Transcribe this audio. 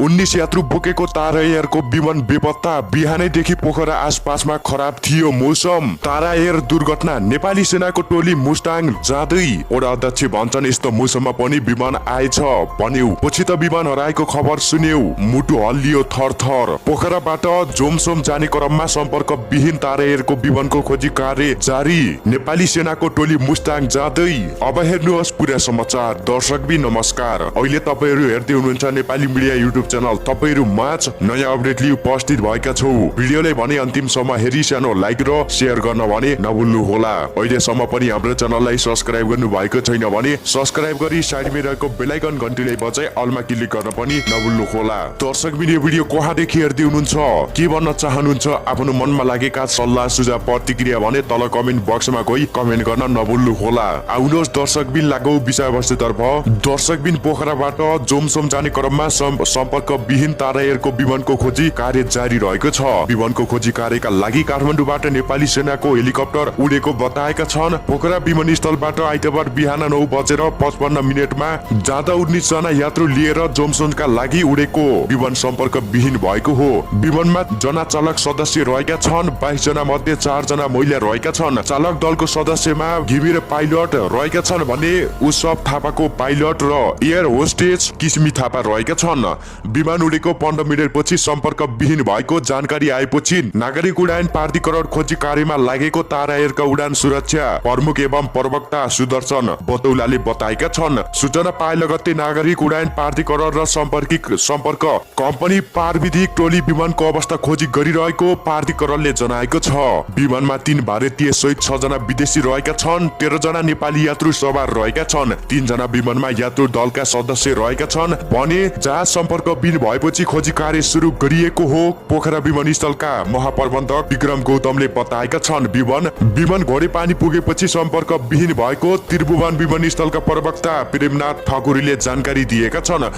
19 यात्रु बोकेको तारा एयरको विमान बेपत्ता। बिहानैदेखि पोखरा आसपासमा खराब थियो मौसम। तारा एयर दुर्घटना। नेपाली सेनाको टोली मुस्ताङ जाँदै। वडा अध्यक्ष भन्छन् यस्तो मौसममा पनि विमान आएछ भन्यौ। पछि त विमान हराएको खबर सुन्यौ। मुटु हल्लियो थरथर। पोखराबाट जोमसोम जाने क्रममा सम्पर्क विहीन तारा एयरको विमानको खोजी कार्य जारी। नेपाली सेनाको टोली मुस्ताङ जाँदै। अब हेर्नुहोस् पुरा समाचार। दर्शकबिन नमस्कार। अहिले तपाईहरु हेर्दै हुनुहुन्छ नेपाली मिडिया युट्युब च्यानल। तपाईहरु माझ नयाँ अपडेट लिई उपस्थित भएका छौ। भिडियोलाई भने अन्तिमसम्म हेरी सानो लाइक र शेयर गर्न भने नभुल्नु होला। अहिलेसम्म पनि हाम्रो च्यानललाई सब्स्क्राइब गर्नु भएको छैन भने सब्स्क्राइब गरी साइडमा रहेको बेल आइकन घण्टीलाई बजाई अलमा क्लिक गर्न पनि नभुल्नु होला। दर्शकबिन यो भिडियो कहाँदेखि हेर्दै हुनुहुन्छ, के भन्न चाहनुहुन्छ, आफ्नो मनमा लागेका सल्लाह सुझाव प्रतिक्रिया भने तल कमेन्ट बक्समा गई कमेन्ट गर्न नभुल्नु होला। आउनुहोस् दर्शकबिन लागौ विषयवस्तुतर्फ। दर्शकबिन पोखराबाट जोमसोम जाने क्रममा सम्पर्क विहीन तारा एयरको विमानको खोजी कार्य जारी रहेको छ। विमानको खोजी कार्यका लागि काठमाडौँबाट नेपाली सेनाको हेलिकप्टर उडेको बताएका छन्। पोखरा विमानस्थलबाट आइतबार बिहान 9:55 जाँदा 19 जना यात्रु लिएर जोमसोमका लागि उडेको विमान सम्पर्क विहीन भएको हो। विमानमा जना चालक सदस्य रहेका छन्। 22 जना मध्ये 4 जना महिला रहेका छन्। चालक दलको सदस्यमा घिमिरे पाइलट रहेका छन् भने उसब थापाको पाइलट र एयर होस्टेज किस्मी थापा रहेका छन्। विमान उडेको 15 मिनेटपछि सम्पर्क विहीन भएको जानकारी आएपछि नागरिक उडान प्राधिकरण खोजी कार्यमा लागेको तारा एयरका उडान सुरक्षा प्रमुख एवं प्रवक्ता सुदर्शन बतौलाले बताएका छन्। सूचना पाए लगत्तै नागरिक उडान प्राधिकरण र सम्पर्क कम्पनी प्राविधिक टोली विमानको अवस्था खोजी गरिरहेको प्राधिकरणले जनाएको छ। विमानमा 3 भारतीय सहित 6 जना विदेशी रहेका छन्। 13 जना नेपाली यात्रु सवार रहेका छन्। 3 जना विमानमा यात्रु दलका सदस्य रहेका छन् भने जहाज सम्पर्क विहीन भएपछि खोजी कार्य सुरु गरिएको हो। पोखरा विमानस्थलका महाप्रबन्धक विक्रम गौतमले बताएका छन्। विमान घोडे पानी पुगेपछि सम्पर्क विहीन भएको त्रिभुवन विमानस्थलका प्रवक्ता प्रेमनाथ ठकुरीले जानकारी दिएका छन्।